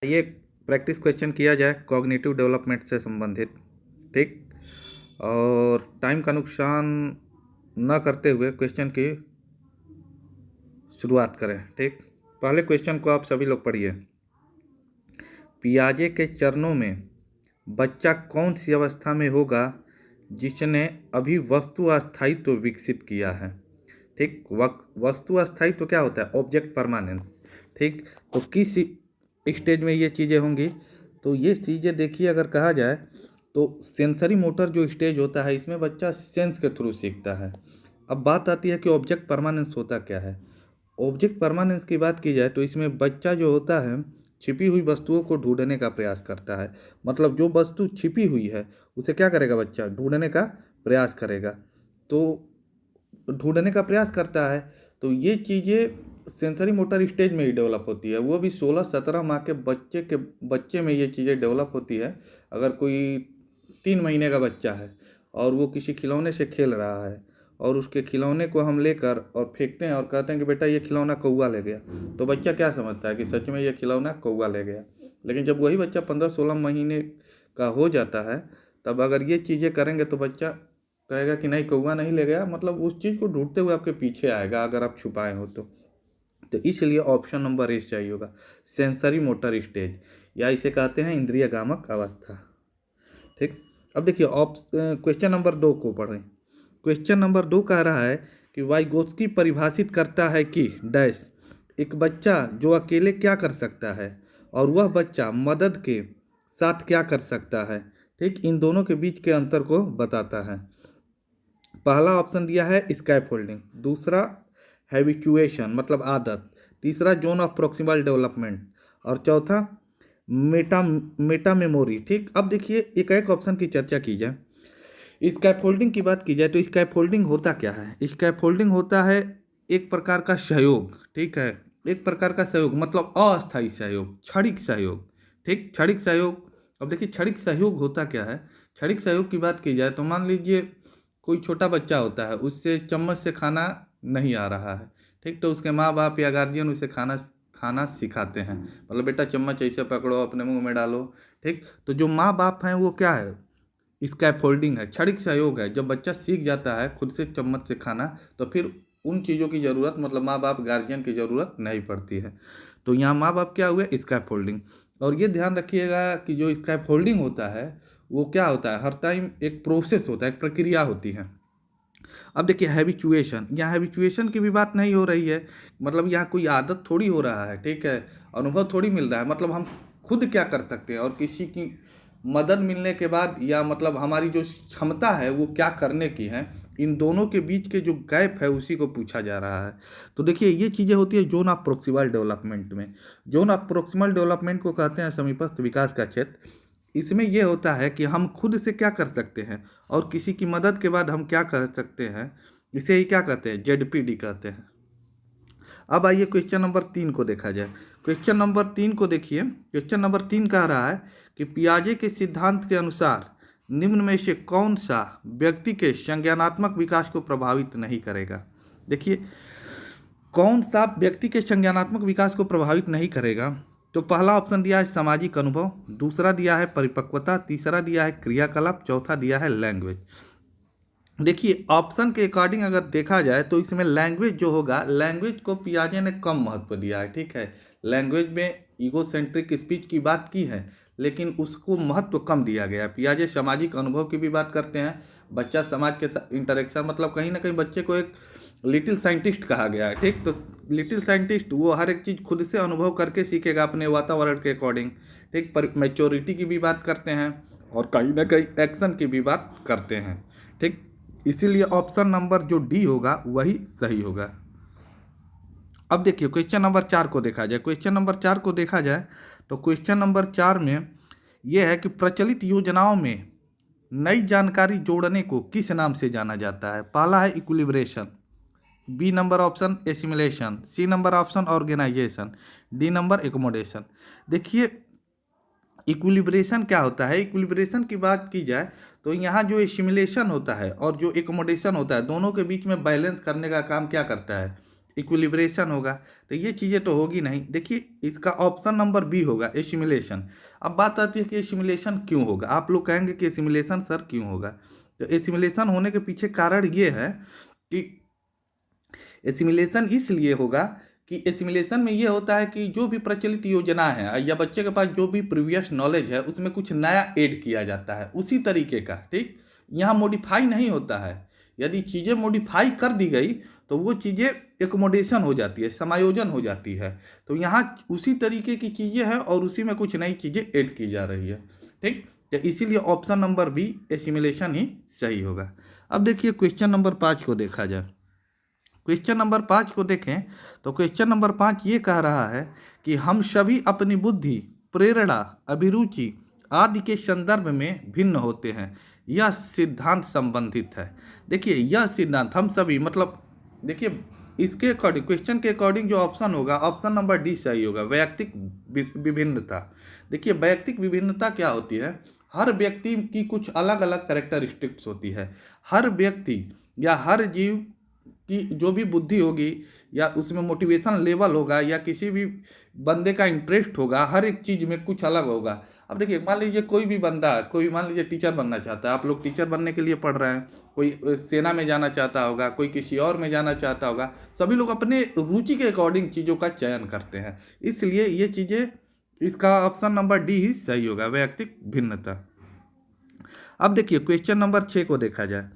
ये practice question किया जाए कॉग्निटिव डेवलपमेंट से संबंधित। ठीक, और टाइम का नुकसान न करते हुए क्वेश्चन की शुरुआत करें। ठीक, पहले क्वेश्चन को आप सभी लोग पढ़िए। पियाजे के चरणों में बच्चा कौन सी अवस्था में होगा जिसने अभी वस्तु अस्थायित्व विकसित किया है। ठीक, वस्तु अस्थायित्व क्या होता है? Object permanence. ठीक, तो किस स्टेज में ये चीज़ें होंगी? तो ये चीज़ें देखिए, अगर कहा जाए तो सेंसरी मोटर जो स्टेज होता है, इसमें बच्चा सेंस के थ्रू सीखता है। अब बात आती है कि ऑब्जेक्ट परमानेंस होता क्या है। ऑब्जेक्ट परमानेंस की बात की जाए तो इसमें बच्चा जो होता है छिपी हुई वस्तुओं को ढूंढने का प्रयास करता है। मतलब जो वस्तु छिपी हुई है उसे क्या करेगा बच्चा? ढूंढने का प्रयास करेगा। तो ढूंढने का प्रयास करता है, तो ये चीज़ें सेंसरी मोटर स्टेज में ही डेवलप होती है। वो भी 16-17 माह के बच्चे में ये चीज़ें डेवलप होती है। अगर कोई 3 महीने का बच्चा है और वो किसी खिलौने से खेल रहा है और उसके खिलौने को हम लेकर और फेंकते हैं और कहते हैं कि बेटा ये खिलौना कौवा ले गया, तो बच्चा क्या समझता है कि सच में ये खिलौना कौवा ले गया। लेकिन जब वही बच्चा 15-16 महीने का हो जाता है, तब अगर ये चीज़ें करेंगे तो बच्चा कहेगा कि नहीं, कौवा नहीं ले गया, मतलब उस चीज़ को ढूंढते हुए आपके पीछे आएगा अगर आप छुपाए हो तो इसलिए ऑप्शन नंबर ए चाहिए होगा, सेंसरी मोटर स्टेज, या इसे कहते हैं इंद्रियगामक अवस्था। ठीक, अब देखिए क्वेश्चन नंबर 2 को पढ़ें। क्वेश्चन नंबर 2 कह रहा है कि वाइगोत्स्की परिभाषित करता है कि डैश एक बच्चा जो अकेले क्या कर सकता है और वह बच्चा मदद के साथ क्या कर सकता है। ठीक, इन दोनों के बीच के अंतर को बताता है। पहला ऑप्शन दिया है स्कैफोल्डिंग, दूसरा हैबिचुएशन मतलब आदत, तीसरा जोन ऑफ प्रोक्सिमल डेवलपमेंट, और चौथा मेटा मेमोरी। ठीक, अब देखिए एक एक ऑप्शन की चर्चा की जाए। स्कैफोल्डिंग की बात की जाए तो स्कैफोल्डिंग होता क्या है? स्कैफोल्डिंग होता है एक प्रकार का सहयोग। ठीक है, एक प्रकार का सहयोग मतलब अस्थायी सहयोग, क्षणिक सहयोग। ठीक, क्षणिक सहयोग। अब देखिए क्षणिक सहयोग होता क्या है। क्षणिक सहयोग की बात की जाए तो मान लीजिए कोई छोटा बच्चा होता है, उससे चम्मच से खाना नहीं आ रहा है। ठीक, तो उसके माँ बाप या गार्जियन उसे खाना खाना सिखाते हैं, मतलब बेटा चम्मच ऐसे पकड़ो, अपने मुंह में डालो। ठीक, तो जो माँ बाप हैं वो क्या है? स्कैफोल्डिंग है, क्षणिक सहयोग है। जब बच्चा सीख जाता है खुद से चम्मच से खाना, तो फिर उन चीज़ों की ज़रूरत, मतलब माँ बाप गार्जियन की ज़रूरत नहीं पड़ती है। तो यहाँ माँ बाप क्या हुए? स्कैफोल्डिंग। और ये ध्यान रखिएगा कि जो स्कैफोल्डिंग होता है वो क्या होता है? हर टाइम एक प्रोसेस होता है, एक प्रक्रिया होती है। अब देखिए हैबिचुएशन, यहाँ हैबिचुएशन की भी बात नहीं हो रही है। मतलब यहाँ कोई आदत थोड़ी हो रहा है, ठीक है, अनुभव थोड़ी मिल रहा है। मतलब हम खुद क्या कर सकते हैं और किसी की मदद मिलने के बाद, या मतलब हमारी जो क्षमता है वो क्या करने की है, इन दोनों के बीच के जो गैप है उसी को पूछा जा रहा है। तो देखिए ये चीज़ें होती है जोन ऑफ प्रोक्सिमल डेवलपमेंट में। जोन ऑफ प्रोक्सिमल डेवलपमेंट को कहते हैं समीपस्थ विकास का क्षेत्र। इसमें यह होता है कि हम खुद से क्या कर सकते हैं और किसी की मदद के बाद हम क्या कर सकते हैं, इसे ही क्या कहते हैं? जेडपीडी कहते हैं। अब आइए क्वेश्चन नंबर 3 को देखा जाए। क्वेश्चन नंबर 3 को देखिए। क्वेश्चन नंबर 3 कह रहा है कि पियाजे के सिद्धांत के अनुसार निम्न में से कौन सा व्यक्ति के संज्ञानात्मक विकास को प्रभावित नहीं करेगा। देखिए कौन सा व्यक्ति के संज्ञानात्मक विकास को प्रभावित नहीं करेगा। तो पहला ऑप्शन दिया है सामाजिक अनुभव, दूसरा दिया है परिपक्वता, तीसरा दिया है क्रियाकलाप, चौथा दिया है लैंग्वेज। देखिए ऑप्शन के अकॉर्डिंग अगर देखा जाए तो इसमें लैंग्वेज जो होगा, लैंग्वेज को पियाजे ने कम महत्व दिया है। ठीक है, लैंग्वेज में ईगोसेंट्रिक स्पीच की बात की है लेकिन उसको महत्व कम दिया गया है। पियाजे सामाजिक अनुभव की भी बात करते हैं। बच्चा समाज के साथ इंटरेक्शन, मतलब कहीं ना कहीं बच्चे को एक लिटिल साइंटिस्ट कहा गया है। ठीक, तो लिटिल साइंटिस्ट वो हर एक चीज़ खुद से अनुभव करके सीखेगा अपने वातावरण के अकॉर्डिंग। ठीक, पर मैच्योरिटी की भी बात करते हैं और कहीं ना कहीं एक्शन की भी बात करते हैं। ठीक, इसीलिए ऑप्शन नंबर जो डी होगा वही सही होगा। अब देखिए क्वेश्चन नंबर 4 को देखा जाए। क्वेश्चन नंबर 4 को देखा जाए तो क्वेश्चन नंबर 4 में यह है कि प्रचलित योजनाओं में नई जानकारी जोड़ने को किस नाम से जाना जाता है। पहला है equilibration, B number option assimilation, C number option organization, D number accommodation. देखिए इक्विलिब्रेशन क्या होता है? इक्विलिब्रेशन की बात की जाए तो यहाँ जो एसिमिलेशन होता है और जो एकोमोडेशन होता है, दोनों के बीच में बैलेंस करने का काम क्या करता है? इक्विलिब्रेशन होगा, तो ये चीज़ें तो होगी नहीं। देखिए इसका ऑप्शन नंबर बी होगा, एसिमिलेशन। अब बात आती है कि एसिमिलेशन क्यों होगा। आप लोग कहेंगे कि एसिमिलेशन सर क्यों होगा, तो एसिमिलेशन होने के पीछे कारण ये है कि एसिमिलेशन इसलिए होगा कि एसिमिलेशन में ये होता है कि जो भी प्रचलित योजना है या बच्चे के पास जो भी प्रीवियस नॉलेज है उसमें कुछ नया ऐड किया जाता है उसी तरीके का, ठीक, यहाँ मॉडिफाई नहीं होता है। यदि चीज़ें मॉडिफाई कर दी गई तो वो चीज़ें एकोमोडेशन हो जाती है, समायोजन हो जाती है। तो यहाँ उसी तरीके की चीज़ें हैं और उसी में कुछ नई चीज़ें ऐड की जा रही है, ठीक। तो इसीलिए ऑप्शन नंबर बी एसिमिलेशन ही सही होगा। अब देखिए क्वेश्चन नंबर 5 को देखा जाए। क्वेश्चन नंबर 5 को देखें तो क्वेश्चन नंबर 5 ये कह रहा है कि हम सभी अपनी बुद्धि, प्रेरणा, अभिरुचि आदि के संदर्भ में भिन्न होते हैं, यह सिद्धांत संबंधित है। देखिए यह सिद्धांत हम सभी, मतलब देखिए इसके अकॉर्डिंग, क्वेश्चन के अकॉर्डिंग जो ऑप्शन होगा, ऑप्शन नंबर डी सही होगा, वैयक्तिक विभिन्नता। देखिए वैयक्तिक विभिन्नता क्या होती है, हर व्यक्ति की कुछ अलग अलग कैरेक्टरिस्टिक्स होती है। हर व्यक्ति या हर जीव की जो भी बुद्धि होगी या उसमें मोटिवेशन लेवल होगा या किसी भी बंदे का इंटरेस्ट होगा, हर एक चीज़ में कुछ अलग होगा। अब देखिए मान लीजिए कोई भी बंदा, कोई मान लीजिए टीचर बनना चाहता है, आप लोग टीचर बनने के लिए पढ़ रहे हैं, कोई सेना में जाना चाहता होगा, कोई किसी और में जाना चाहता होगा, सभी लोग अपने रुचि के अकॉर्डिंग चीज़ों का चयन करते हैं। इसलिए ये चीज़ें, इसका ऑप्शन नंबर डी ही सही होगा, वैयक्तिक भिन्नता। अब देखिए क्वेश्चन नंबर 6 को देखा जाए।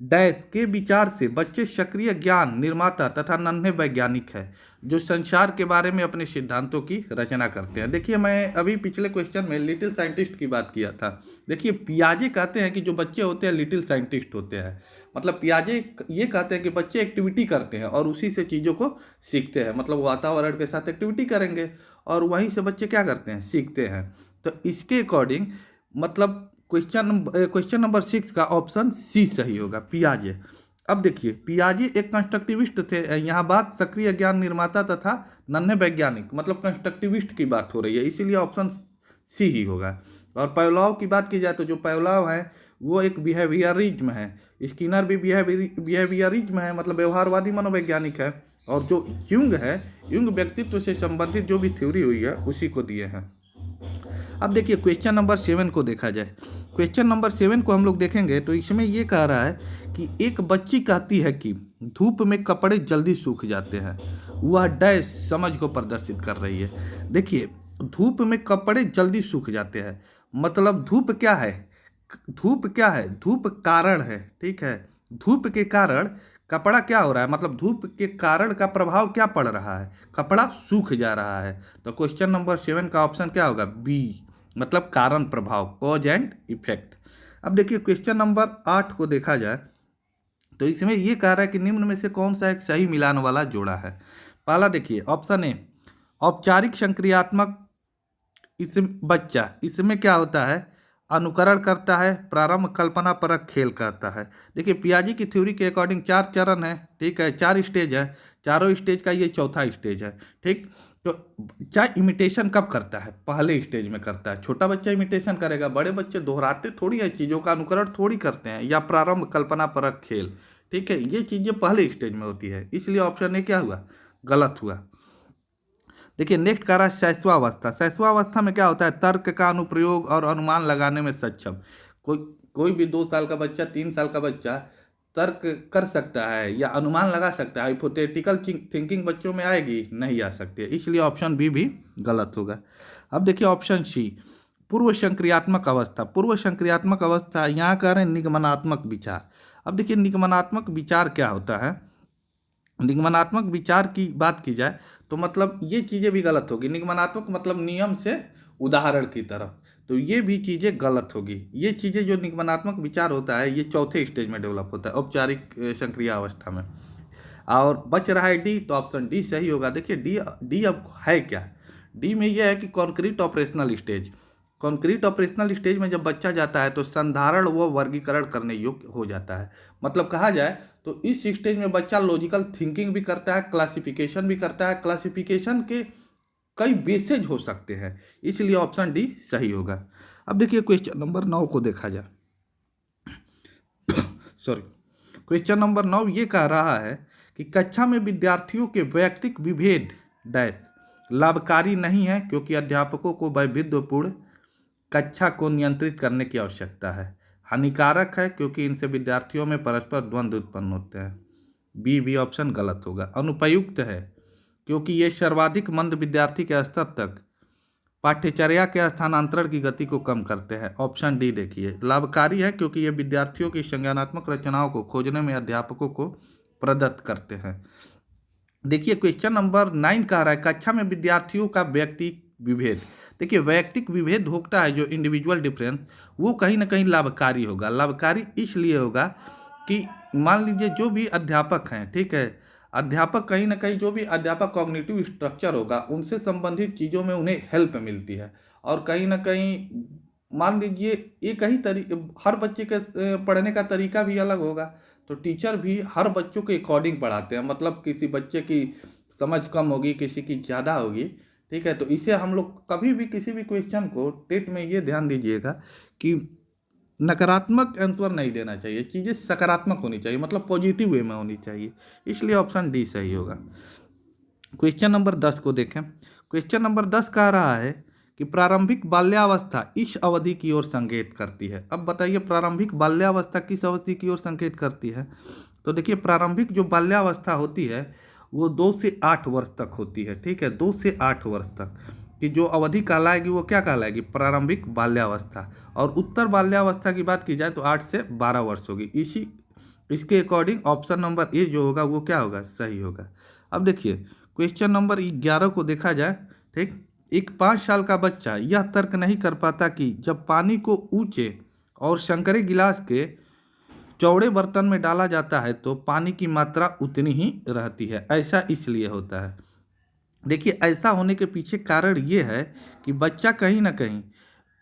डैश के विचार से बच्चे सक्रिय ज्ञान निर्माता तथा नन्हे वैज्ञानिक है जो संसार के बारे में अपने सिद्धांतों की रचना करते हैं। देखिए मैं अभी पिछले क्वेश्चन में लिटिल साइंटिस्ट की बात किया था। देखिए पियाजे कहते हैं कि जो बच्चे होते हैं लिटिल साइंटिस्ट होते हैं। मतलब पियाजे ये कहते हैं कि बच्चे एक्टिविटी करते हैं और उसी से चीज़ों को सीखते हैं। मतलब वातावरण के साथ एक्टिविटी करेंगे और वहीं से बच्चे क्या करते हैं, सीखते हैं। तो इसके अकॉर्डिंग मतलब क्वेश्चन नंबर 6 का ऑप्शन सी सही होगा, पियाजे। अब देखिए पियाजे एक कंस्ट्रक्टिविस्ट थे। यहाँ बात सक्रिय ज्ञान निर्माता तथा नन्हे वैज्ञानिक, मतलब कंस्ट्रक्टिविस्ट की बात हो रही है, इसीलिए ऑप्शन सी ही होगा। और पैवलॉव की बात की जाए तो जो पैवलॉव है वो एक बिहेवियरिज्म है। स्किनर भी बिहेवियरिज्म है, मतलब व्यवहारवादी मनोवैज्ञानिक है। और जो युंग है, युंग व्यक्तित्व से संबंधित जो भी थ्योरी हुई है उसी को दिए हैं। अब देखिए क्वेश्चन नंबर 7 को देखा जाए। क्वेश्चन नंबर 7 को हम लोग देखेंगे तो इसमें ये कह रहा है कि एक बच्ची कहती है कि धूप में कपड़े जल्दी सूख जाते हैं। वह डैश समझ को प्रदर्शित कर रही है। देखिए धूप में कपड़े जल्दी सूख जाते हैं, मतलब धूप क्या है, धूप क्या है, धूप कारण है, ठीक है। धूप के कारण कपड़ा क्या हो रहा है, मतलब धूप के कारण का प्रभाव क्या पड़ रहा है, कपड़ा सूख जा रहा है। तो क्वेश्चन नंबर 7 का ऑप्शन क्या होगा, बी, मतलब कारण प्रभाव, कॉज एंड इफेक्ट। अब देखिए क्वेश्चन नंबर 8 को देखा जाए तो इसमें ये कह रहा है कि निम्न में से कौन सा एक सही मिलान वाला जोड़ा है। पहला देखिए ऑप्शन ए, औपचारिक संक्रियात्मक बच्चा, इसमें क्या होता है, अनुकरण करता है, प्रारंभ कल्पना परक खेल करता है। देखिए पियाजे की थ्योरी के अकॉर्डिंग 4 चरण है, ठीक है, 4 स्टेज है, चारों स्टेज का ये चौथा स्टेज है, ठीक। तो चाहे इमिटेशन कब करता है, पहले स्टेज में करता है। छोटा बच्चा इमिटेशन करेगा, बड़े बच्चे दोहराते थोड़ी है, चीज़ों का अनुकरण थोड़ी करते हैं, या प्रारंभ कल्पना परक खेल, ठीक है, ये चीज़ें पहले स्टेज में होती है। इसलिए ऑप्शन ए क्या हुआ, गलत हुआ। देखिए नेक्स्ट कह रहा है शैशवावस्था। शैशवावस्था में क्या होता है, तर्क का अनुप्रयोग और अनुमान लगाने में सक्षम। कोई कोई भी 2 साल का बच्चा, 3 साल का बच्चा तर्क कर सकता है या अनुमान लगा सकता है। हाइपोथेटिकल थिंकिंग बच्चों में आएगी, नहीं आ सकती है, इसलिए ऑप्शन बी भी गलत होगा। अब देखिए ऑप्शन सी, पूर्व संक्रियात्मक अवस्था। पूर्व संक्रियात्मक अवस्था यहाँ कह रहे हैं निगमनात्मक विचार। अब देखिए निगमनात्मक विचार क्या होता है, निगमनात्मक विचार की बात की जाए तो मतलब ये चीज़ें भी गलत होगी। निगमनात्मक मतलब नियम से उदाहरण की तरफ, तो ये भी चीज़ें गलत होगी। ये चीज़ें जो निगमनात्मक विचार होता है ये चौथे स्टेज में डेवलप होता है, औपचारिक संक्रिया अवस्था में। और बच रहा है डी, तो ऑप्शन डी सही होगा। देखिए डी अब है क्या, डी में यह है कि concrete operational stage. Concrete operational stage में जब बच्चा जाता है तो संधारण व वर्गीकरण करने योग्य हो जाता है। मतलब कहा जाए तो इस स्टेज में बच्चा लॉजिकल थिंकिंग भी करता है, क्लासिफिकेशन भी करता है। क्लासिफिकेशन के कई बेसेज हो सकते हैं, इसलिए ऑप्शन डी सही होगा। अब देखिए क्वेश्चन नंबर 9 को देखा जाए। सॉरी, क्वेश्चन नंबर 9 ये कह रहा है कि कक्षा में विद्यार्थियों के वैयक्तिक विभेद डैश लाभकारी नहीं है क्योंकि अध्यापकों को वैविध्यपूर्ण कक्षा को नियंत्रित करने की आवश्यकता है। हानिकारक है क्योंकि इनसे विद्यार्थियों में परस्पर द्वंद्व उत्पन्न होते हैं। बी भी ऑप्शन गलत होगा। अनुपयुक्त है क्योंकि ये सर्वाधिक मंद विद्यार्थी के स्तर तक पाठ्यचर्या के स्थानांतरण की गति को कम करते हैं। ऑप्शन डी देखिए। लाभकारी है क्योंकि ये विद्यार्थियों की संज्ञानात्मक रचनाओं को खोजने में अध्यापकों को प्रदत्त करते हैं। देखिए क्वेश्चन नंबर 9 कह रहा है कक्षा में विद्यार्थियों का व्यक्तिक विभेद। देखिए वैयक्तिक विभेद होता है जो इंडिविजुअल डिफरेंस, वो कहीं ना कहीं लाभकारी होगा। लाभकारी इसलिए होगा कि मान लीजिए जो भी अध्यापक हैं, ठीक है, अध्यापक कहीं ना कहीं जो भी अध्यापक कॉग्निटिव स्ट्रक्चर होगा उनसे संबंधित चीज़ों में उन्हें हेल्प मिलती है। और कहीं ना कहीं मान लीजिए एक ही हर बच्चे के पढ़ने का तरीका भी अलग होगा, तो टीचर भी हर बच्चों के अकॉर्डिंग पढ़ाते हैं। मतलब किसी बच्चे की समझ कम होगी, किसी की ज़्यादा होगी, ठीक है। तो इसे हम लोग कभी भी किसी भी क्वेश्चन को टेट में ये ध्यान दीजिएगा कि नकारात्मक आंसर नहीं देना चाहिए, चीज़ें सकारात्मक होनी चाहिए, मतलब पॉजिटिव वे में होनी चाहिए। इसलिए ऑप्शन डी सही होगा। क्वेश्चन नंबर 10 को देखें। क्वेश्चन नंबर 10 कह रहा है कि प्रारंभिक बाल्यावस्था इस अवधि की ओर संकेत करती है। अब बताइए प्रारंभिक बाल्यावस्था किस अवधि की ओर संकेत करती है। तो देखिए प्रारंभिक जो बाल्यावस्था होती है वो 2 से 8 वर्ष तक होती है, ठीक है। 2 से 8 वर्ष तक की जो अवधि कहलाएगी वो क्या कहलाएगी, प्रारंभिक बाल्यावस्था। और उत्तर बाल्यावस्था की बात की जाए तो 8 से 12 वर्ष होगी। इसके अकॉर्डिंग ऑप्शन नंबर ए जो होगा वो क्या होगा, सही होगा। अब देखिए क्वेश्चन नंबर 11 को देखा जाए, ठीक। एक 5 साल का बच्चा यह तर्क नहीं कर पाता कि जब पानी को ऊंचे और संकरे गिलास के चौड़े बर्तन में डाला जाता है तो पानी की मात्रा उतनी ही रहती है। ऐसा इसलिए होता है। देखिए ऐसा होने के पीछे कारण ये है कि बच्चा कहीं ना कहीं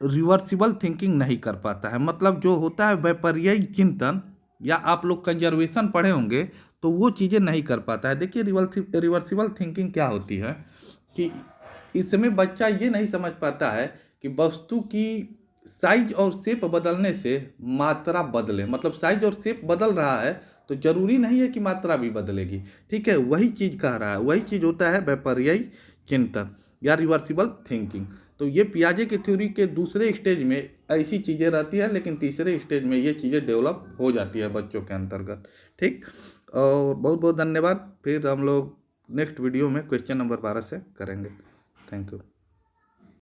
रिवर्सिबल थिंकिंग नहीं कर पाता है। मतलब जो होता है वैपर्ययी चिंतन, या आप लोग कंजर्वेशन पढ़े होंगे तो वो चीज़ें नहीं कर पाता है। देखिए रिवर्सिबल थिंकिंग क्या होती है कि इसमें बच्चा ये नहीं समझ पाता है कि वस्तु की साइज और शेप बदलने से मात्रा बदले, मतलब साइज और शेप बदल रहा है तो जरूरी नहीं है कि मात्रा भी बदलेगी, ठीक है। वही चीज़ कह रहा है, वही चीज़ होता है वैपर्ययी चिंतन या रिवर्सिबल थिंकिंग। तो ये पियाजे की थ्योरी के दूसरे स्टेज में ऐसी चीज़ें रहती हैं, लेकिन तीसरे स्टेज में ये चीज़ें डेवलप हो जाती है बच्चों के अंतर्गत, ठीक। और बहुत बहुत धन्यवाद। फिर हम लोग नेक्स्ट वीडियो में क्वेश्चन नंबर 12 से करेंगे। Thank you.